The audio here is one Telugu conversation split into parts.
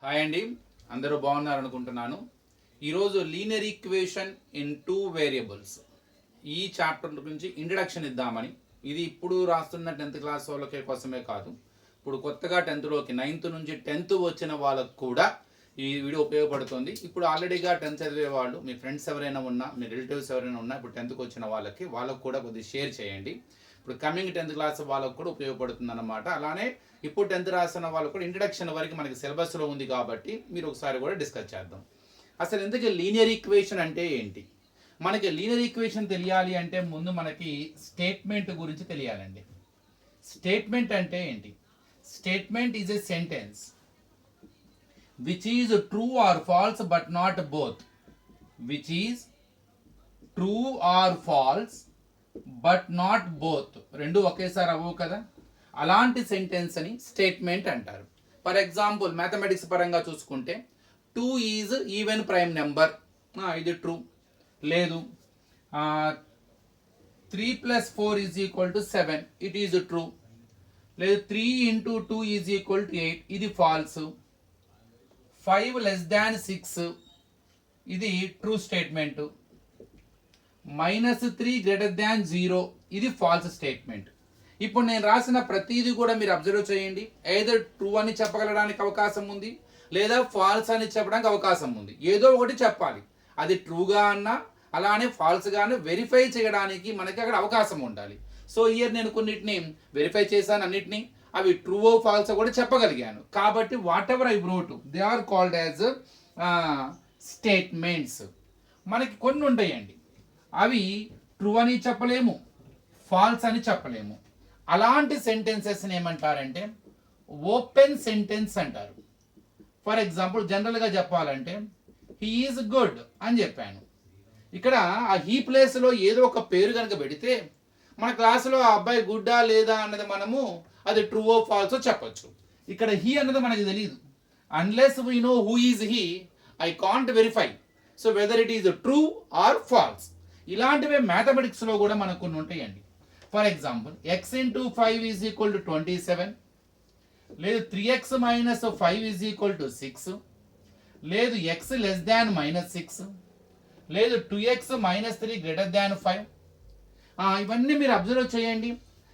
హాయ్ అండి, అందరూ బాగున్నారు అనుకుంటున్నాను. ఈరోజు linear equation in two variables ఈ చాప్టర్ గురించి ఇంట్రడక్షన్ ఇద్దామని. ఇది ఇప్పుడు రాస్తున్న 10th క్లాస్ వాళ్ళకి కోసమే కాదు, ఇప్పుడు కొత్తగా 10th 9th నుంచి 10th వచ్చిన వాళ్ళకు కూడా ఈ వీడియో ఉపయోగపడుతుంది. ఇప్పుడు ఆల్రెడీగా 10th చదివే వాళ్ళు, మీ ఫ్రెండ్స్ ఎవరైనా ఉన్నా, మీ రిలేటివ్స్ ఎవరైనా ఉన్నా, ఇప్పుడు 10th వచ్చిన వాళ్ళకు కూడా కొద్దిగా షేర్ చేయండి. ఇప్పుడు కమింగ్ 10th క్లాస్ వాళ్ళకు కూడా ఉపయోగపడుతుంది అన్నమాట. అలానే ఇప్పుడు 10th రాసిన వాళ్ళకు కూడా ఇంట్రడక్షన్ వరకు మనకి సిలబస్లో ఉంది కాబట్టి మీరు ఒకసారి కూడా డిస్కస్ చేద్దాం. అసలు ఎందుకు లీనియర్ ఈక్వేషన్ అంటే ఏంటి? మనకి లీనియర్ ఈక్వేషన్ తెలియాలి అంటే ముందు మనకి స్టేట్మెంట్ గురించి తెలియాలండి. స్టేట్మెంట్ అంటే ఏంటి? Statement is a sentence which is true or false but not both. Which is true or false but not both, రెండు ఒకేసారి అవ్వవు కదా, అలాంటి సెంటెన్స్ అని స్టేట్మెంట్ అంటారు. ఫర్ ఎగ్జాంపుల్ మ్యాథమెటిక్స్ పరంగా చూసుకుంటే 2 ఈజ్ ఈవెన్ ప్రైమ్ నెంబర్, ఇది ట్రూ. లేదు 3 + 4 = 7, ఇట్ ఈజ్ ట్రూ. లేదు 3 × 2 = 8, ఇది ఫాల్స్. 5 < 6, ఇది ట్రూ స్టేట్మెంట్. -3 < 0, ఇది ఫాల్స్ స్టేట్మెంట్. ఇప్పుడు నేను రాసిన ప్రతిదీ కూడా మీరు అబ్జర్వ్ చేయండి. ఎయిదర్ ట్రూ అని చెప్పగలడానికి అవకాశం ఉంది, లేదా ఫాల్స్ అని చెప్పడానికి అవకాశం ఉంది. ఏదో ఒకటి చెప్పాలి. అది ట్రూగా అన్నా అలానే ఫాల్స్గా అన్నా వెరిఫై చేయడానికి మనకి అక్కడ అవకాశం ఉండాలి. సో ఇయర్ నేను కొన్నిటిని వెరిఫై చేశాను, అన్నిటిని అవి ట్రూ ఫాల్స్ కూడా చెప్పగలిగాను. కాబట్టి whatever I brought they are called as statements. మనకి కొన్ని ఉంటాయండి, అవి ట్రూ అని చెప్పలేము, ఫాల్స్ అని చెప్పలేము. అలాంటి సెంటెన్సెస్ని ఏమంటారంటే ఓపెన్ సెంటెన్స్ అంటారు. ఫర్ ఎగ్జాంపుల్ జనరల్గా చెప్పాలంటే హీ ఈజ్ గుడ్ అని చెప్పాను. ఇక్కడ ఆ హీ ప్లేస్లో ఏదో ఒక పేరు కనుక పెడితే మన క్లాసులో ఆ అబ్బాయి గుడ్డా లేదా అన్నది మనము అది ట్రూ ఓ ఫాల్సో చెప్పొచ్చు. ఇక్కడ హీ అన్నది మనకి తెలియదు. Unless we know who is he, I can't verify so whether it is true or false. ఇలాంటివే మ్యాథమెటిక్స్లో కూడా మనకు కొన్ని ఉంటాయండి. ఫర్ ఎగ్జాంపుల్ x × 5 = 27, లేదు 3x - 5 = 6, లేదు x <-6, లేదు 2x - 3 > 5. ఇవన్నీ మీరు అబ్జర్వ్ చేయండి.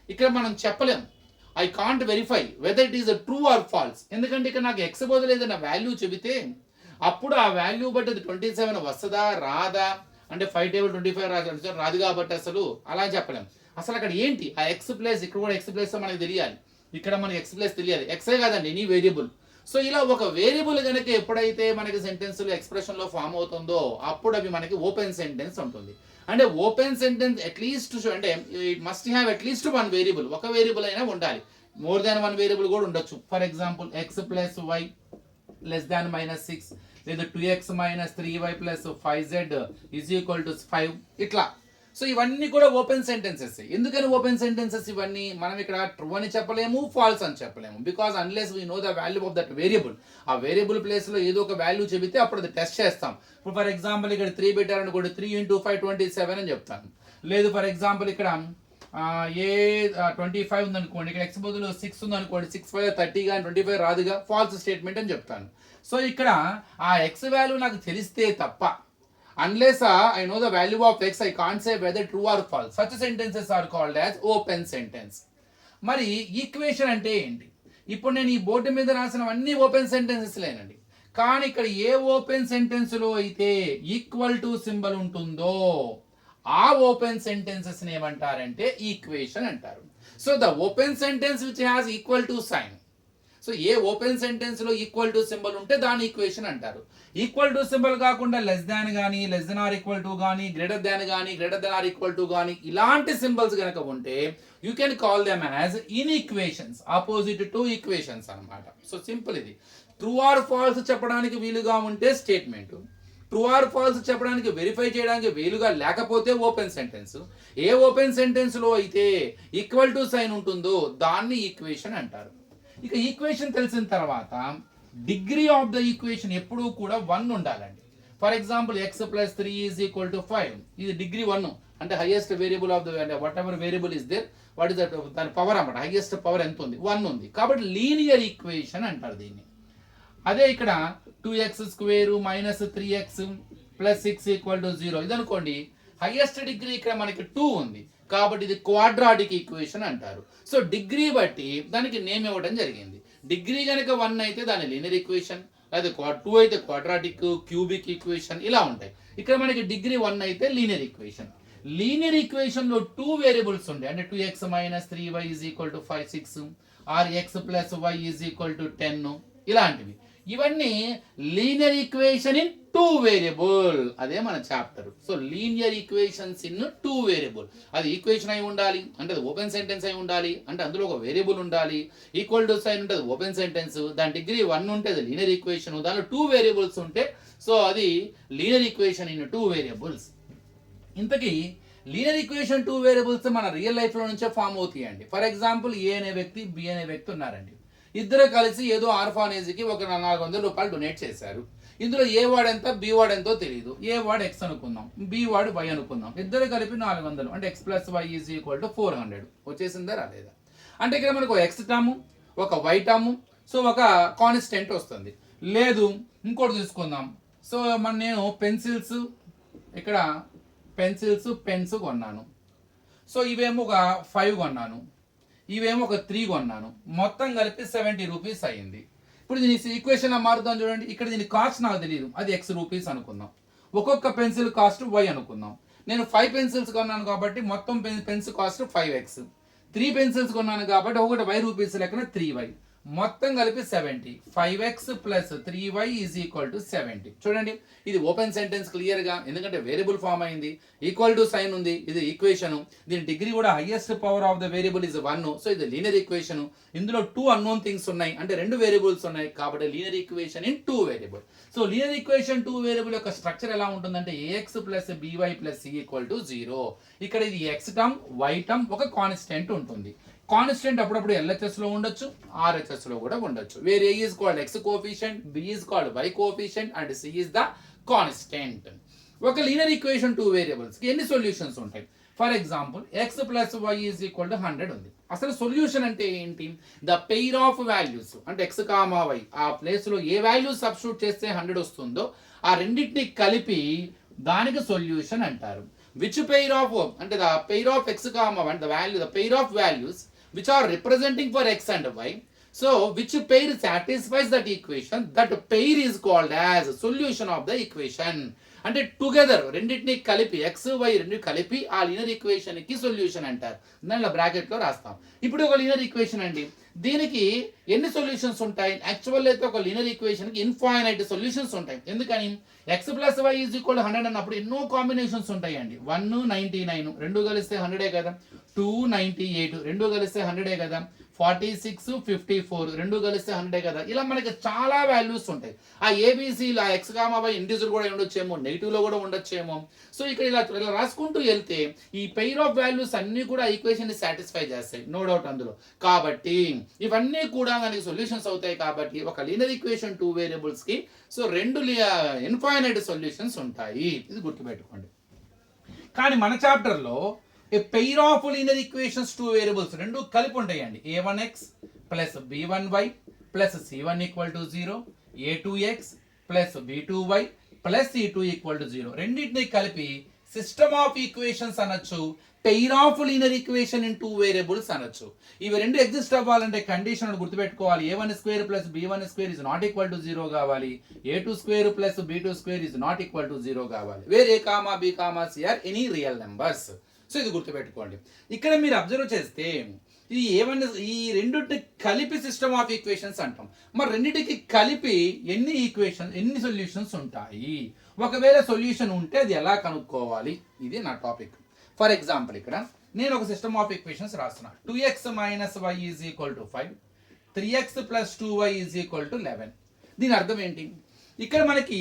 ఇక్కడ మనం చెప్పలేం, I can't verify whether it is true or false. ఎందుకంటే ఇక్కడ నాకు x బదులు ఏదైనా వాల్యూ చెబితే అప్పుడు ఆ వాల్యూ బట్టి అది 27 వస్తుందా రాదా, అంటే 5 టేబుల్ 25 రాదు కాబట్టి అసలు అలా చెప్పలేం. అసలు అక్కడ ఏంటి ఆ ఎక్స్ ప్లేస్, ఇక్కడ కూడా ఎక్స్ ప్లేస్ మనకి తెలియాలి, ఇక్కడ మనకి ఎక్స్ ప్లేస్ తెలియాలి. ఎక్సే కాదండి, ఎనీ వేరియబుల్. సో ఇలా ఒక వేరియబుల్ కనుక ఎప్పుడైతే మనకి సెంటెన్స్లో ఎక్స్ప్రెషన్లో ఫామ్ అవుతుందో అప్పుడు అవి మనకి ఓపెన్ సెంటెన్స్ ఉంటుంది. అంటే ఓపెన్ సెంటెన్స్ అట్లీస్ట్ అంటే it must have at least one variable, ఒక వేరియబుల్ అయినా ఉండాలి. మోర్ దాన్ వన్ వేరియబుల్ కూడా ఉండొచ్చు. ఫర్ ఎగ్జాంపుల్ x + y <-6, లేదా 2x - 3y + 5z = 5, ఇట్లా. సో ఇవన్నీ కూడా ఓపెన్ సెంటెన్సెస్. ఎందుకని ఓపెన్ సెంటెన్సెస్ ఇవన్నీ? మనం ఇక్కడ ట్రూ అని చెప్పలేము, ఫాల్స్ అని చెప్పలేము. Because unless we know the value of that variable. ఆ వేరియబుల్ ప్లేస్లో ఏదో ఒక వాల్యూ చెబితే అప్పుడు అది టెస్ట్ చేస్తాం. ఇప్పుడు ఫర్ ఎగ్జాంపుల్ ఇక్కడ 3 పెట్టారనుకోండి, 3 × 5 = 27 అని చెప్తాను. లేదు ఫర్ ఎగ్జాంపుల్ ఇక్కడ 25 ఉందనుకోండి, ఇక్కడ x బదులు 6 ఉందనుకోండి, 6 × 5 = 30 కానీ 25 రాదుగా, ఫాల్స్ స్టేట్మెంట్ అని చెప్తాను. సో ఇక్కడ ఆ x వాల్యూ నాకు తెలిస్తే తప్ప, unless I know the value of x, I can't say whether true or false. Such sentences are called as open sentence. మరి ఈక్వేషన్ అంటే ఏంటి? ఇప్పుడు నేను ఈ బోర్డు మీద రాసినవన్నీ ఓపెన్ సెంటెన్సెస్ లేనండి. కానీ ఇక్కడ ఏ ఓపెన్ సెంటెన్స్లో అయితే ఈక్వల్ టు సింబల్ ఉంటుందో ఆ ఓపెన్ సెంటెన్సెస్ని ఏమంటారంటే ఈక్వేషన్ అంటారు. So the open sentence which has equal to sign. So a open సెంటెన్స్లో ఈక్వల్ టు సింబల్ ఉంటే దాని ఈక్వేషన్ అంటారు. ఈక్వల్ టు సింబల్ కాకుండా లెస్ దాన్ కానీ, less than or equal to కానీ, గ్రేటర్ దాన్ కానీ, greater than or equal to కానీ ఇలాంటి సింబల్స్ కనుక ఉంటే you can call them as inequations, opposite to equations అనమాట. సో సింపుల్ ఇది. ట్రూ ఆర్ ఫాల్స్ చెప్పడానికి వీలుగా ఉంటే స్టేట్మెంట్, ట్రూ ఆర్ ఫాల్స్ చెప్పడానికి వెరిఫై చేయడానికి వీలుగా లేకపోతే ఓపెన్ సెంటెన్స్. ఏ ఓపెన్ సెంటెన్స్లో అయితే ఈక్వల్ టు సైన్ ఉంటుందో దాన్ని ఈక్వేషన్ అంటారు. ఇక ఈక్వేషన్ తెలిసిన తర్వాత డిగ్రీ ఆఫ్ ద ఈక్వేషన్ ఎప్పుడూ కూడా 1 ఉండాలండి. ఫర్ ఎగ్జాంపుల్ x + 3 = 5, ఇది డిగ్రీ 1, అంటే highest variable of the whatever variable is there, what is that దాని పవర్ అన్నమాట, హైయెస్ట్ పవర్ ఎంత ఉంది, 1 ఉంది. కాబట్టి లీనియర్ ఈక్వేషన్ అంటారు దీన్ని. అదే ఇక్కడ 2x² minus 3x plus 6 equal to 0 ఇది అనుకోండి, హైయెస్ట్ డిగ్రీ ఇక్కడ మనకి 2 ఉంది కాబట్టి ఇది క్వాడ్రాటిక్ ఈక్వేషన్ అంటారు. సో డిగ్రీ బట్టి దానికి నేమ్ ఇవ్వడం జరిగింది. డిగ్రీ కనుక 1 అయితే దాని లీనియర్ ఈక్వేషన్, లేదా 2 అయితే క్వాడ్రాటిక్, క్యూబిక్ ఈక్వేషన్ ఇలా ఉంటాయి. ఇక్కడ మనకి డిగ్రీ 1 అయితే లీనియర్ ఈక్వేషన్. లీనియర్ ఈక్వేషన్ లో 2 వేరియబుల్స్ ఉంటాయి, అంటే 2x minus 3y is equal to 5 6 or x plus y is equal to 10 ఇలాంటివి. ఇవన్నీ లీనియర్ ఈక్వేషన్ ఇన్ 2 వేరియబుల్, అదే మన chapter. So linear equations in 2 variable, అది ఈక్వేషన్ అయి ఉండాలి అంటే అది ఓపెన్ సెంటెన్స్ అయి ఉండాలి, అంటే అందులో ఒక వేరియబుల్ ఉండాలి, ఈక్వల్ టు సైన్ ఉంటుంది ఓపెన్ సెంటెన్స్, దాని డిగ్రీ 1 ఉంటే అది లీనియర్ ఈక్వేషన్, దానిలో 2 వేరియబుల్స్ ఉంటే సో అది లీనియర్ ఈక్వేషన్ ఇన్ 2 వేరియబుల్స్. ఇంతకీ లీనియర్ ఈక్వేషన్ 2 వేరియబుల్స్ మన రియల్ లైఫ్ లో నుంచే ఫామ్ అవుతాయండి. ఫర్ ఎగ్జాంపుల్ ఏ అనే వ్యక్తి బి అనే వ్యక్తి ఉన్నారండి. ఇద్దరు కలిసి ఏదో ఆర్ఫానేజ్కి ఒక 400 రూపాయలు డొనేట్ చేశారు. ఇందులో ఏ వాడు ఎంత బి వాడు ఎంతో తెలియదు. ఏ వాడు ఎక్స్ అనుకుందాం, బి వాడు వై అనుకుందాం. ఇద్దరు కలిపి 400 అంటే x plus y is equal to 400 వచ్చేసిందా రాలేదా? అంటే ఇక్కడ మనకు ఒక ఎక్స్ టర్మ్ ఒక వై టర్మ్ సో ఒక కాన్స్టెంట్ వస్తుంది. లేదు ఇంకోటి తీసుకుందాం. సో నేను పెన్సిల్స్ ఇక్కడ పెన్స్ కొన్నాను. సో ఇవేమో ఒక 5 కొన్నాను, ఇవేమో ఒక 3 కొన్నాను, మొత్తం కలిపి 70 రూపీస్ అయ్యింది. ఇప్పుడు దీని ఈక్వేషన్లో మారుతాం చూడండి. ఇక్కడ దీని కాస్ట్ నాకు తెలియదు, అది x రూపీస్ అనుకుందాం. ఒక్కొక్క పెన్సిల్ కాస్ట్ y అనుకుందాం. నేను 5 పెన్సిల్స్ కొన్నాను కాబట్టి మొత్తం పెన్స్ కాస్ట్ 5x. 3 పెన్సిల్స్ కొన్నాను కాబట్టి ఒకటి y రూపీస్ లెక్కన 3y, మొత్తం కలిపి 70. 5x plus 3y is equal to 70. చూడండి ఇది ఓపెన్ సెంటెన్స్ క్లియర్ గా, ఎందుకంటే వేరియబుల్ ఫామ్ అయింది, ఈక్వల్ టు సైన్ ఉంది, ఇది ఈక్వేషన్. దీని డిగ్రీ కూడా highest power of the variable is 1. So ఇది లీనియర్ ఈక్వేషన్. ఇందులో 2 అన్నోన్ థింగ్స్ ఉన్నాయి, అంటే 2 వేరియబుల్స్ ఉన్నాయి కాబట్టి linear equation in 2 variable. So linear equation 2 variable యొక్క స్ట్రక్చర్ ఎలా ఉంటుందంటే ax plus by plus c equal to 0. ఇక్కడ ఇది x టర్మ్ y టర్మ్ ఒక కాన్స్టెంట్ ఉంటుంది. కాన్స్టెంట్ అప్పుడప్పుడు LHS లో ఉండొచ్చు, RHS లో కూడా ఉండొచ్చు. Where a is called x coefficient, b is called y coefficient and c is the constant. ఒక లీనియర్ ఈక్వేషన్ 2 వేరియబుల్స్ కి ఎన్ని సొల్యూషన్స్ ఉంటాయి? For example x plus y is equal to 100 ఉంది. అసలు సొల్యూషన్ అంటే ఏంటి? ద పెయిర్ ఆఫ్ వాల్యూస్, అంటే x కామా y ఆ ప్లేస్ లో ఏ వాల్యూ సబ్స్టిట్యూట్ చేస్తే 100 వస్తుందో ఆ రెండింటిని కలిపి దానికి సొల్యూషన్ అంటారు. విచ్ పెయిర్ ఆఫ్, అంటే the pair of x comma y, the value the pair of values which are representing for x and y. So which pair satisfies that equation, that pair is called as solution of the equation. అంటే టుగెదర్ రెండింటిని కలిపి x y రెండు కలిపి ఆ లీనియర్ ఈక్వేషన్ కి సొల్యూషన్ అంటారు. దానిలో బ్రాకెట్ లో రాస్తాం. ఇప్పుడు ఒక లీనియర్ ఈక్వేషన్ అండి, దీనికి ఎన్ని సొల్యూషన్స్ ఉంటాయి? యాక్చువల్ అయితే ఒక లీనియర్ ఈక్వేషన్ కి ఇన్ఫైనైట్ సొల్యూషన్స్ ఉంటాయి. ఎందుకని? x plus y is equal 100 అన్నప్పుడు ఎన్నో కాంబినేషన్స్ ఉంటాయండి. 199 రెండు కలిస్తే 100 కదా, 298 రెండు కలిస్తే 100 కదా, 46 54 రెండు కలిస్తే 100 కదా. ఇలా మనకి చాలా వాల్యూస్ ఉంటాయి. ఆ ఏబిసి ఆ ఎక్స్ కామా వై ఇండివిజువల్ కూడా ఉండొచ్చేమో, నెగిటివ్ లో కూడా ఉండొచ్చేమో. సో ఇక్కడ ఇలా రాసుకుంటూ వెళ్తే ఈ పెయిర్ ఆఫ్ వాల్యూస్ అన్ని కూడా ఈక్వేషన్ ని సాటిస్ఫై చేస్తాయి, నో డౌట్ అందులో. కాబట్టి ఇవన్నీ కూడా మనకి సొల్యూషన్స్ అవుతాయి. కాబట్టి ఒక లీనియర్ ఈక్వేషన్ 2 వేరియబుల్స్ కి సో 2 ఇన్ఫైనైట్ సొల్యూషన్స్ ఉంటాయి, ఇది గుర్తుపెట్టుకోండి. కానీ మన చాప్టర్ లో a pair of linear equations 2 variables రెండు కలిపి ఉంటాయండి. a1x plus b1y plus c1 equal to 0, a2x plus b2y plus c2 equal to 0 రెండింటిని కలిపి సిస్టమ్ ఆఫ్ ఈక్వేషన్స్ అనొచ్చు, pair of linear equation in 2 variables అనొచ్చు. ఇవి రెండు ఎగ్జిస్ట్ అవ్వాలంటే కండిషన్ గుర్తుపెట్టుకోవాలి. a1² plus b1² is not equal to 0 కావాలి, a2² plus b2² is not equal to 0 కావాలి. Where a comma b comma c are any real numbers. So ఇది గుర్తుపెట్టుకోండి. ఇక్కడ మీరు అబ్జర్వ్ చేస్తే ఇది ఏమన్నా ఈ రెండింటికి కలిపి సిస్టమ్ ఆఫ్ ఈక్వేషన్స్ అంటాం. మరి రెండింటికి కలిపి ఎన్ని సొల్యూషన్స్ ఉంటాయి? ఒకవేళ సొల్యూషన్ ఉంటే అది ఎలా కనుక్కోవాలి, ఇది నా టాపిక్. ఫర్ ఎగ్జాంపుల్ ఇక్కడ నేను ఒక సిస్టమ్ ఆఫ్ ఈక్వేషన్స్ రాస్తున్నా. 2x minus y is equal to 5, 3x plus 2y is equal to 11. దీని అర్థం ఏంటి? ఇక్కడ మనకి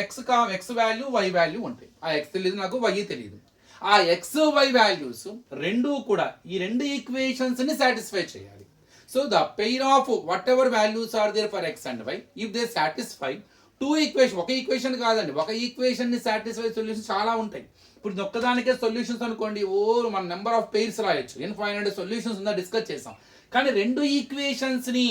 ఎక్స్ వాల్యూ వై వాల్యూ ఉంటాయి. ఆ ఎక్స్ తెలియదు నాకు, వై తెలియదు. ఆ ఎక్స్ వై వాల్యూస్ రెండు కూడా ఈ రెండు ఈక్వేషన్స్ ని సాటిస్ఫై చేయాలి. So the pair of whatever values are there for x and y, if they satisfy 2 equation, ఒక ఈక్వేషన్ కాదండి, ఒక ఈక్వేషన్ ని సాటిస్ఫై సొల్యూషన్ చాలా ఉంటాయి. ఇప్పుడు ఒక్కదానికే సొల్యూషన్స్ అనుకోండి, మన నెంబర్ ఆఫ్ పెయిర్స్ రాయొచ్చు, ఇన్ఫైనైట్ సొల్యూషన్స్ ఉందా డిస్కస్ చేసాం. కానీ రెండు ఈక్వేషన్స్ ని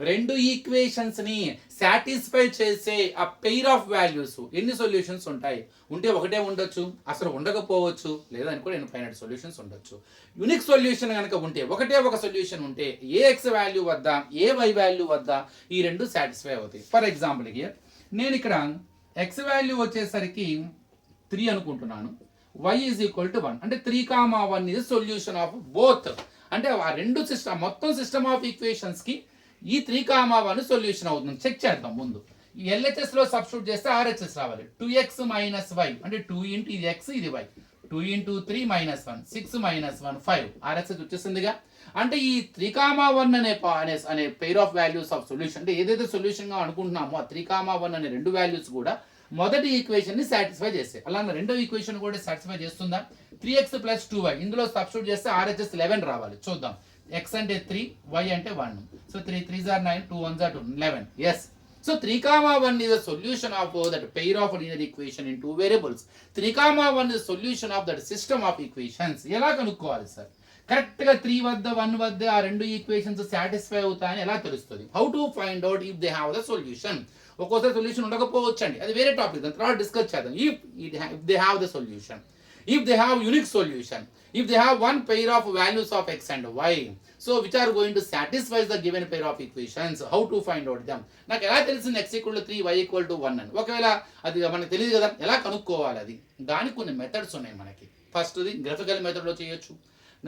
రెండు ఈక్వేషన్స్ ని సాటిస్ఫై చేసే ఆ పెయిర్ ఆఫ్ వాల్యూస్ ఎన్ని సొల్యూషన్స్ ఉంటాయి? ఉంటే ఒకటే ఉండొచ్చు, అసలు ఉండకపోవచ్చు, లేదని కూడా ఇన్ఫైనైట్ సొల్యూషన్స్ ఉండొచ్చు. యూనిక్ సొల్యూషన్ కనుక ఉంటే, ఒకటే ఒక సొల్యూషన్ ఉంటే, ఏ ఎక్స్ వాల్యూ వద్ద ఏ వై వాల్యూ వద్ద ఈ రెండు సాటిస్ఫై అవుతాయి. ఫర్ ఎగ్జాంపుల్ నేను ఇక్కడ ఎక్స్ వాల్యూ వచ్చేసరికి 3 అనుకుంటున్నాను, y ఈజ్ ఈక్వల్ టు 1 అంటే 3,1 ఇస్ సొల్యూషన్ ఆఫ్ బోత్. అంటే ఆ రెండు సిస్టమ్ మొత్తం సిస్టమ్ ఆఫ్ ఈక్వేషన్స్ కి ఈ 3,1 సొల్యూషన్ అవుతుంది. చెక్ చేద్దాం ముందు. ఈ LHS లో సబ్స్టిట్యూట్ చేస్తే RHS రావాలి. 2x మైనస్ y అంటే 2 ఇంటూ ఇది x ఇది y, 2 into 3 minus 1 6 minus 1 5 RHS వచ్చేసిందిగా. అంటే ఈ 3,1 అనే pair of values of solution అంటే ఏదైతే సొల్యూషన్ గా అనుకుంటున్నామో ఆ 3,1 అనే రెండు వాల్యూస్ కూడా మొదటి ఈక్వేషన్ ని సాటిస్ఫై చేస్తాయి. అలానే రెండో ఈక్వేషన్ కూడా సాటిస్ఫై చేస్తుందా? 3x ప్లస్ 2y ఇందులో సబ్స్టిట్యూట్ చేస్తే RHS 11 రావాలి. చూద్దాం. x అంటే 3, y అంటే 1. So 3 3s are 9, 2 1s are 2, 11. Yes. So 3,1 is a solution of that pair of linear equation in two variables. 3,1 is a solution of that system of equations. ఎలా కనుక్కోవాలి సార్? కరెక్ట్ గా 3 వద్ద 1 వద్ద ఆ రెండు ఈక్వేషన్స్ సాటిస్ఫై అవుతాయని ఎలా తెలుస్తుంది? How to find out if they have the solution? ఒక్కోసారి సొల్యూషన్ ఉండకపోవచ్చు అండి, అది వేరే టాపిక్, దాని తర్వాత డిస్కస్ చేద్దాం. If they have the solution, if they have unique solution, if they have one pair of values of x and y, so which are going to satisfy the given pair of equations, how to find out them? నాకు ఎలా తెలిసింది x equal to 3 y equal to 1 అని? ఒకవేళ అది మనకు తెలియదు కదా, ఎలా కనుక్కోవాలి అది? దానికి కొన్ని మెథడ్స్ ఉన్నాయి మనకి. ఫస్ట్ది గ్రాఫికల్ మెథడ్లో చేయొచ్చు,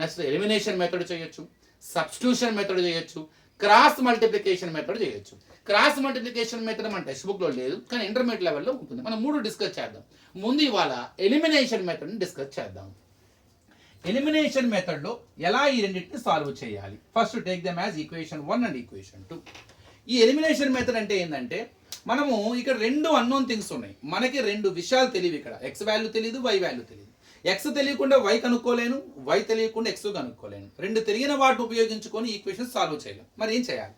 నెక్స్ట్ ఎలిమినేషన్ మెథడ్ చేయొచ్చు, సబ్స్టిట్యూషన్ మెథడ్ చేయొచ్చు, క్రాస్ మల్టిప్లికేషన్ మెథడ్ చేయొచ్చు. క్రాస్ మల్టిప్లికేషన్ మెథడ్ మన టెక్స్ట్ బుక్ లో లేదు, కానీ ఇంటర్మీడియట్ లెవెల్లో ఉంటుంది. మనం మూడు డిస్కస్ చేద్దాం. ముందు ఇవాళ ఎలిమినేషన్ మెథడ్ డిస్కస్ చేద్దాం. ఎలిమినేషన్ మెథడ్ లో ఎలా ఈ రెండింటిని సాల్వ్ చేయాలి? First take them as equation 1 and equation 2. ఈ ఎలిమినేషన్ మెథడ్ అంటే ఏంటంటే, మనము ఇక్కడ రెండు అన్నోన్ థింగ్స్ ఉన్నాయి. మనకి రెండు విషయాలు తెలియదు. ఇక్కడ ఎక్స్ వాల్యూ తెలియదు, వై వాల్యూ తెలియదు. ఎక్స్ తెలియకుండా వై కనుక్కోలేను, వై తెలియకుండా ఎక్స్ కనుక్కోలేను. రెండు తెలియని వాటిని ఉపయోగించుకొని ఈక్వేషన్ సాల్వ్ చేయలేం. మరి ఏం చేయాలి?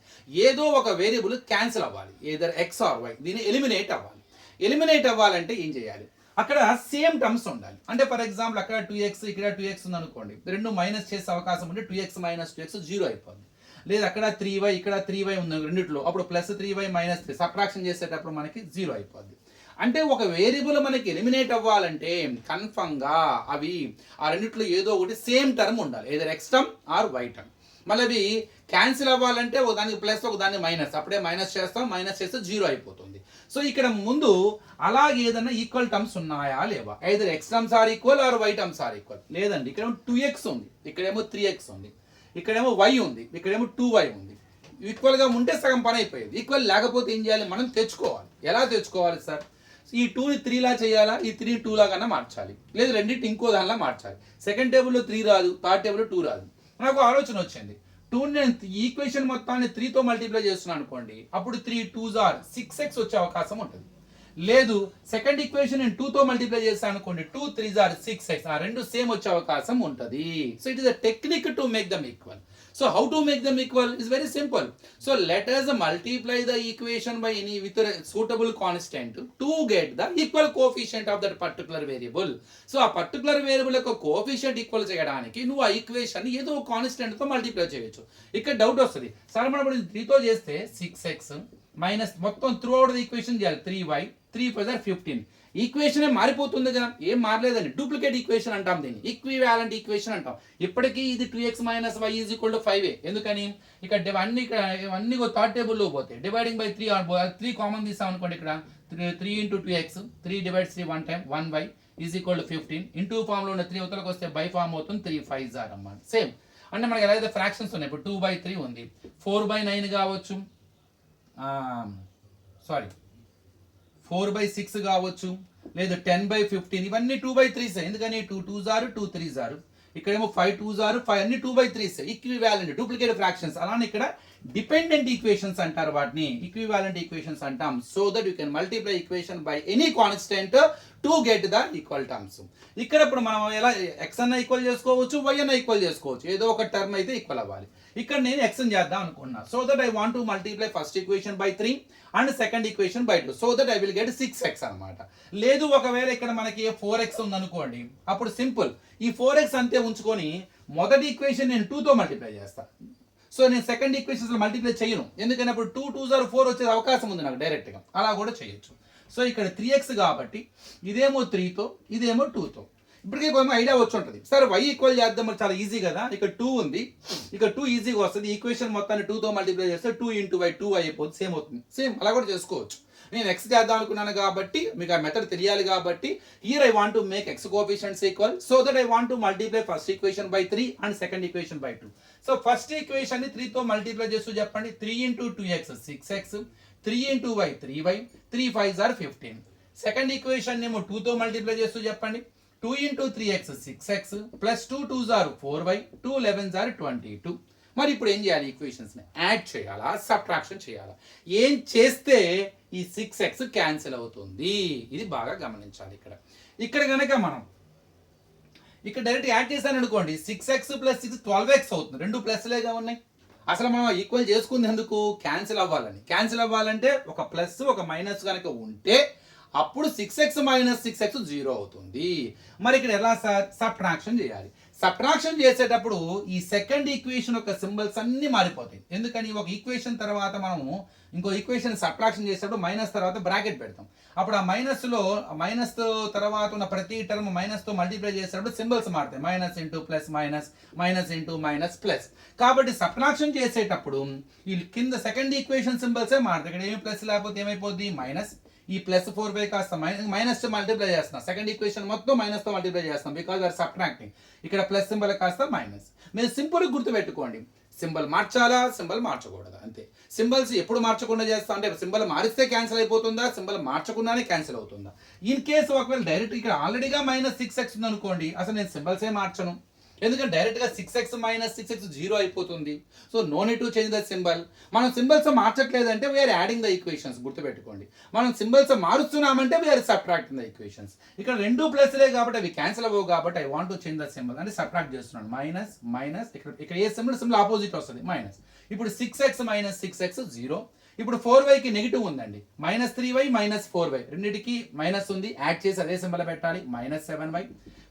ఏదో ఒక వేరియబుల్ క్యాన్సిల్ అవ్వాలి, ఏదర్ ఎక్స్ ఆర్ వై. దీన్ని ఎలిమినేట్ అవ్వాలి. ఎలిమినేట్ అవ్వాలంటే ఏం చేయాలి? అక్కడ సేమ్ టర్మ్స్ ఉండాలి. అంటే ఫర్ ఎగ్జాంపుల్ అక్కడ 2x ఇక్కడ 2x ఉంది అనుకోండి, రెండు మైనస్ చేసే అవకాశం ఉంటే 2x మైనస్ 2x 0 అయిపోద్ది. లేదా అక్కడ 3y ఇక్కడ 3y ఉంది రెండిట్లో, అప్పుడు ప్లస్ 3y మైనస్ 3 సబ్ట్రాక్షన్ చేసేటప్పుడు మనకి 0 అయిపోద్ది. అంటే ఒక వేరియబుల్ మనకి ఎలిమినేట్ అవ్వాలంటే కన్ఫర్మ్ గా అవి ఆ రెండిట్లో ఏదో ఒకటి సేమ్ టర్మ్ ఉండాలి, either X term are why term. మళ్ళీ అవి క్యాన్సిల్ అవ్వాలంటే ఒక దానికి ప్లస్ ఒక దాన్ని మైనస్, అప్పుడే మైనస్ చేస్తాం, మైనస్ చేస్తే 0 అయిపోతుంది. సో ఇక్కడ ముందు అలాగే ఏదైనా ఈక్వల్ టర్మ్స్ ఉన్నాయా లేవా? Either x terms are equal or y terms are equal. లేదండి, ఇక్కడేమో 2x ఉంది, ఇక్కడేమో 3x ఉంది, ఇక్కడేమో y ఉంది, ఇక్కడేమో 2y ఉంది. ఈక్వల్ గా ఉంటే సగం పని అయిపోయేది. ఈక్వల్ లేకపోతే ఏం చేయాలి? మనం తెచ్చుకోవాలి. ఎలా తెచ్చుకోవాలి సార్? ఈ 2ని 3 లా చేయాలా, ఈ 3 2 లాగా మార్చాలి, లేదు రెండింటి ఇంకో దానిలా మార్చాలి. సెకండ్ టేబుల్లో 3 రాదు, థర్డ్ టేబుల్లో 2 రాదు. నాకు ఆలోచన వచ్చింది, 2ని నేను ఈక్వేషన్ మొత్తాన్ని 3తో మల్టిప్లై చేస్తున్నాను అనుకోండి, అప్పుడు 3 2s are 6x వచ్చే అవకాశం ఉంటుంది. లేదు సెకండ్ ఈక్వేషన్ నేను 2తో మల్టిప్లై చేస్తాను అనుకోండి, 2 3s are 6x, ఆ రెండు సేమ్ వచ్చే అవకాశం ఉంటుంది. So it is a technique to make them equal. So how to make them equal is very simple. So let us multiply the equation by any with a suitable constant to get the equal coefficient of that particular variable. So a particular variable యొక్క కోఎఫిషియంట్ ఈక్వల్ చేయడానికి నువ్వు ఆ ఈక్వేషన్ ఏదో కాన్స్టెంట్ తో మల్టిప్లై చేయొచ్చు. ఇక్కడ డౌట్ వస్తుంది, సార్ మనం ఇప్పుడు 3తో చేస్తే 6x మైనస్ మొత్తం త్రూ అవుట్ ది ఈక్వేషన్ చేయాలి 3y, 3 5 are 15. ఈక్వేషన్ మారిపోతుంది కదా, ఏం మారలేదండి. డూప్లికేట్ ఈక్వేషన్ అంటాం దీన్ని, ఈక్వివాలెంట్ ఈక్వేషన్ అంటాం. ఇప్పటికీ ఇది 2x minus y is equal to 5. ఎందుకని? ఇక్కడ అన్ని థర్డ్ టేబుల్లో పోతాయి. డివైడింగ్ బై 3 3 కామన్ తీసాం అనుకోండి, ఇక్కడ 3 into 2x, 3 divides 3 1 time 1y is equal to 15. Into form లో ఉన్న 3 అవతలకు వస్తే బై ఫామ్ అవుతుంది, 3 5s are అన్నమాట. సేమ్ అంటే మనకి ఎలా అయితే ఫ్రాక్షన్స్ ఉన్నాయి, ఇప్పుడు 2/3 ఉంది, 4/9 కావచ్చు, సారీ 4/6 కావచ్చు, లేదు 10/15, ఇవన్నీ 2/3. ఎందుకని 2 2s are 2 3s are, ఇక్కడేమో 5 2s are 5, అన్ని 2/3 ఈక్వివాలెంట్ డూప్లికేట్ ఫ్రాక్షన్స్. అలానే ఇక్కడ డిపెండెంట్ ఈక్వేషన్స్ అంటారు, వాటిని ఈక్వివాలెంట్ ఈక్వేషన్స్ అంటాం. So that you can multiply equation by any constant to get the equal terms. ఇక్కడ ఇప్పుడు మనం ఎలా ఎక్స్ అన్న ఈక్వల్ చేసుకోవచ్చు, వై అన్న ఈక్వల్ చేసుకోవచ్చు, ఏదో ఒక టర్మ్ అయితే ఈక్వల్ అవ్వాలి. ఇక్కడ నేను ఎక్స్ చేద్దాం అనుకున్నా. So that I want to multiply first equation by 3 and second equation by 2. So that I will get 6x అనమాట. లేదు ఒకవేళ ఇక్కడ మనకి 4x ఉంది అనుకోండి, అప్పుడు సింపుల్ ఈ 4x అంతే ఉంచుకొని మొదటి ఈక్వేషన్ నేను 2తో మల్టిప్లై చేస్తాను. సో నేను సెకండ్ ఈక్వేషన్స్ మల్టిప్లై చేయను, ఎందుకంటే అప్పుడు 2 2 0 4 వచ్చే అవకాశం ఉంది నాకు డైరెక్ట్గా, అలా కూడా చేయొచ్చు. సో ఇక్కడ 3x కాబట్టి ఇదేమో 3తో ఇదేమో 2తో. ఇప్పటికే కొంచెం ఐడియా వచ్చి ఉంటుంది. సరే y ఈక్వల్ చేద్దాం, చాలా ఈజీ కదా. ఇక్కడ 2 ఉంది, ఇక్కడ 2 ఈజీగా వస్తుంది. ఈక్వేషన్ మొత్తాన్ని 2తో మల్టిప్లై చేస్తే 2 × y 2y అయిపోతుంది, సేమ్ అవుతుంది. సేమ్ అలా కూడా చేసుకోవచ్చు. నేను x చేద్దాం అనుకున్నాను కాబట్టి మీకు ఆ మెథడ్ తెలియాలి కాబట్టి here I want to make x coefficients equal, so that I want to multiply first equation by 3 and second equation by 2. So first equation ని 3తో మల్టిప్లై చేస్తూ చెప్పండి. 3 × 2x 6x, 3 × y 3y, 3 5s are 15. Second equation ఏమో 2తో మల్టిప్లై చేస్తూ చెప్పండి. 2 × 3x 6x plus 2 2s are 4y, 2 11s are 22. మరి ఇప్పుడు ఏం చేయాలి? ఈక్వేషన్స్ ని యాడ్ చేయాలా, సబ్ట్రాక్షన్ చేయాలా? ఏం చేస్తే ఈ 6x క్యాన్సిల్ అవుతుంది, ఇది బాగా గమనించాలి. ఇక్కడ కనుక మనం ఇక్కడ డైరెక్ట్ యాడ్ చేశాను అనుకోండి, 6x + 6 12x అవుతుంది. రెండు ప్లస్లేగా ఉన్నాయి. అసలు మనం ఈక్వల్ చేసుకుంది ఎందుకు? క్యాన్సిల్ అవ్వాలని. క్యాన్సిల్ అవ్వాలంటే ఒక ప్లస్ ఒక మైనస్ కనుక ఉంటే అప్పుడు 6x - 6x 0 అవుతుంది. మరి ఇక్కడ ఎలా సార్? సబ్ట్రాక్షన్ చేయాలి. సబ్ట్రాక్షన్ చేసేటప్పుడు ఈ సెకండ్ ఈక్వేషన్ యొక్క సింబల్స్ అన్ని మారిపోతాయి. ఎందుకని? ఒక ఈక్వేషన్ తర్వాత మనము ఇంకో ఈక్వేషన్ సబ్ట్రాక్షన్ చేసేటప్పుడు మైనస్ తర్వాత బ్రాకెట్ పెడతాం. అప్పుడు ఆ మైనస్ తర్వాత ఉన్న ప్రతి టర్మ్ మైనస్ తో మల్టిప్లై చేసేటప్పుడు సింబల్స్ మారుతాయి. Minus into plus minus, minus into minus plus. కాబట్టి సబ్ట్రాక్షన్ చేసేటప్పుడు ఈ కింద సెకండ్ ఈక్వేషన్ సింబల్సే మారుతాయి. ఇక్కడ ఏమి ప్లస్ లేకపోతే ఏమైపోద్ది? మైనస్. ఈ ప్లస్ 4y కాస్త మైనస్ తో మల్టిప్లై చేస్తున్నాం. సెకండ్ ఈక్వేషన్ మొత్తం మైనస్ తో మల్టిప్లై చేస్తాం, బికాజ్ ఆర్ సబ్ట్రాక్టింగ్. ఇక్కడ ప్లస్ సింబల్ కాస్త మైనస్. మీరు సింపుల్ గుర్తు పెట్టుకోండి, సింబల్ మార్చాలా, సింబల్ మార్చకూడదా, అంతే. సింబల్స్ ఎప్పుడు మార్చకుండా చేస్తా అంటే సింబల్ మారిస్తే క్యాన్సిల్ అయిపోతుందా, సింబల్ మార్చకుండానే క్యాన్సిల్ అవుతుందా? ఇన్ కేసు ఒకవేళ డైరెక్ట్ ఇక్కడ ఆల్రెడీగా -6x ఉంది అనుకోండి, అసలు నేను సింబల్సే మార్చను. ఎందుకంటే డైరెక్ట్ గా 6x - 6x 0 అయిపోతుంది. So no need to change the symbol. మనం సింబల్స్ మార్చట్లేదంటే వీఆర్ యాడింగ్ ద ఈక్వేషన్స్, గుర్తుపెట్టుకోండి. మనం సింబల్స్ మారుస్తున్నామంటే వీఆర్ సబ్ట్రాక్టింగ్ ద ఈక్వేషన్స్. ఇక్కడ రెండు ప్లస్లే కాబట్టి అవి క్యాన్సిల్ అవ్వవు కాబట్టి I want to change the symbol అంటే సబ్ట్రాక్ట్ చేస్తున్నాను. మైనస్ మైనస్, ఇక్కడ ఏ సింబల్ ఆపోజిట్ వస్తుంది, మైనస్. ఇప్పుడు 6x - 6x 0. ఇప్పుడు 4yకి నెగిటివ్ ఉందండి, -3y - 4y రెండింటికి మైనస్ ఉంది, యాడ్ చేసి అదే సింబల్ పెట్టాలి. -7y.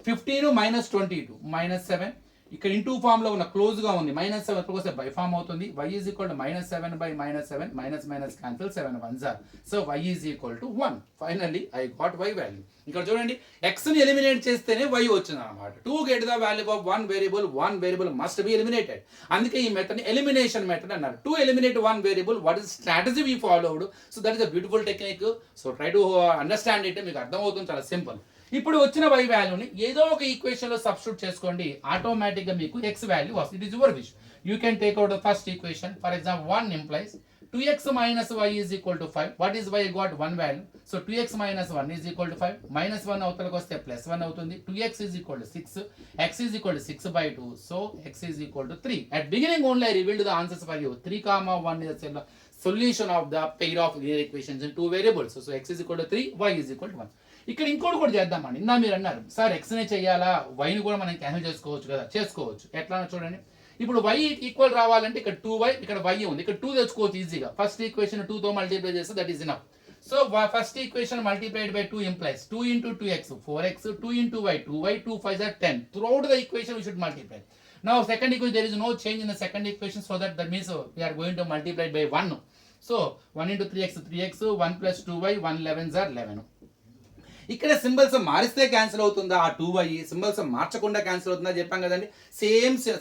15 - 22 -7. ఇక్కడ ఇంటూ ఫామ్ లో ఉన్న క్లోజ్ గా ఉంది, -7 ఎప్పుడు వస్తే బై ఫామ్ అవుతుంది. y = -7/-7, minus cancel, 7 1s are. So y = 1. Finally I got y value. ఇక్కడ చూడండి, x ని ఎలిమినేట్ చేస్తేనే y వచ్చింది అన్నమాట. To get the value of one variable must be eliminated. అందుకే ఈ మెథడ్ ని ఎలిమినేషన్ మెథడ్ అన్నారు. To eliminate one variable, what is strategy we followed. So that is a beautiful technique. So try to understand it. మీకు అర్థమవుతుంది, చాలా సింపుల్. ఇప్పుడు వచ్చిన y వాల్యూని ఏదో ఒక ఈక్వేషన్ లో సబ్స్టిట్యూట్ చేసుకోండి, ఆటోమేటిక్ గా మీకు x వాల్యూ వస్తుంది. It is your wish. You can take out the first equation. For example 1 implies 2x - y = 5. What is y? got 1 value. So 2x - 1 = 5. -1 అవతలకు వస్తే +1 అవుతుంది. 2x = 6, x = 6/2. So x = 3. At beginning only I revealed the answers for you. 3, 1 is the solution of the pair of linear equations in two variables. So x = 3, y = 1. ఇక్కడ ఇంకోటి కూడా చేద్దామండి. ఇందా మీరు అన్నారు సార్ ఎక్స్నే చేయాలా, వైని కూడా మనం క్యాన్సిల్ చేసుకోవచ్చు కదా. చేసుకోవచ్చు. ఎట్లా చూడండి, ఇప్పుడు y ఈక్వల్ రావాలంటే ఇక్కడ 2y, ఇక్కడ y ఉంది, ఇక్కడ 2 తెచ్చుకోవచ్చు ఈజీగా. ఫస్ట్ ఈక్వేషన్ 2తో మల్టిప్లై చేస్తే that is enough. So first equation multiplied by 2 implies 2 × 2x 4x, 2 × y 2y, 2 5s are 10. Throughout the equation we should multiply. Now second equation, there is no change in the second equation, so that means we are going to multiply by 1. So 1 × 3x 3x, 1 + 2y, 1 11s are 11. ఇక్కడ సింబల్స్ మారిస్తే క్యాన్సిల్ అవుతుందా, ఆ 2y సింబల్స్ మార్చకుండా క్యాన్సిల్ అవుతుందా చెప్పాం కదండి.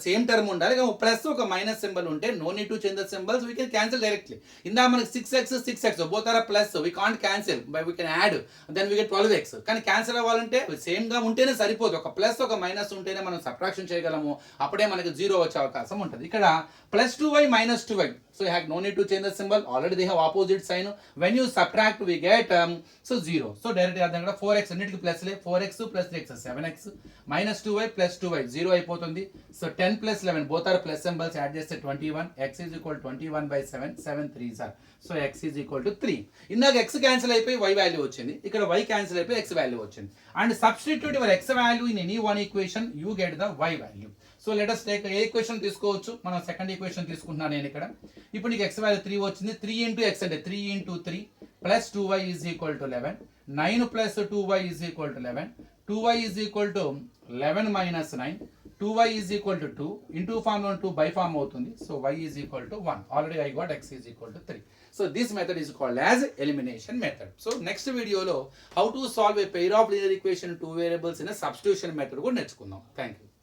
సేమ్ టర్మ్ ఉండాలి, ప్లస్ ఒక మైనస్ సింబల్ ఉంటే no need to change the symbols, we can cancel directly. ఇందా మనకి 6x both are plus, we can't cancel by we can add, then we get 12x. కానీ క్యాన్సిల్ అవ్వాలంటే సేమ్ గా ఉంటేనే సరిపోదు, ఒక ప్లస్ ఒక మైనస్ ఉంటేనే మనం సబ్ట్రాక్షన్ చేయగలము, అప్పుడే మనకి 0 వచ్చే అవకాశం ఉంటుంది. ఇక్కడ +2y - 2y, so you have no need to change the symbol, already they have opposite sign. When you subtract we get 0. So direct అర్థం కదా, 4x అన్నిటికి ప్లస్లే, 4x + 3x 7x, -2y + 2y 0 అయిపోతుంది. So 10 + 11 both are plus symbols, add చేస్తే 21. x = 21/7, 7 3s are. So x = 3. ఇందాక x క్యాన్సిల్ అయిపోయి y వాల్యూ వచ్చింది, ఇక్కడ y క్యాన్సిల్ అయిపోయి x వాల్యూ వచ్చింది. And substitute your x value in any one equation, you get the y value. So let us take a equation తీసుకోవచ్చు, మనం సెకండ్ ఈక్వేషన్ తీసుకుంటున్నాను నేను ఇక్కడ. ఇప్పుడు నీకు x వాల్యూ 3 వచ్చింది. 3 × x అంటే 3 × 3 + 2y = 11. 9 + 2y = 11. 2y = 11 - 9. 2y is equal to 2 into form 2 by form అవుతుంది. సో y is equal to 1. Already I got x is equal to 3. So this method is called as elimination method. So next వీడియోలో how to solve a pair of linear equation 2 variables in substitution method కూడా నేర్చుకుందాం. Thank you.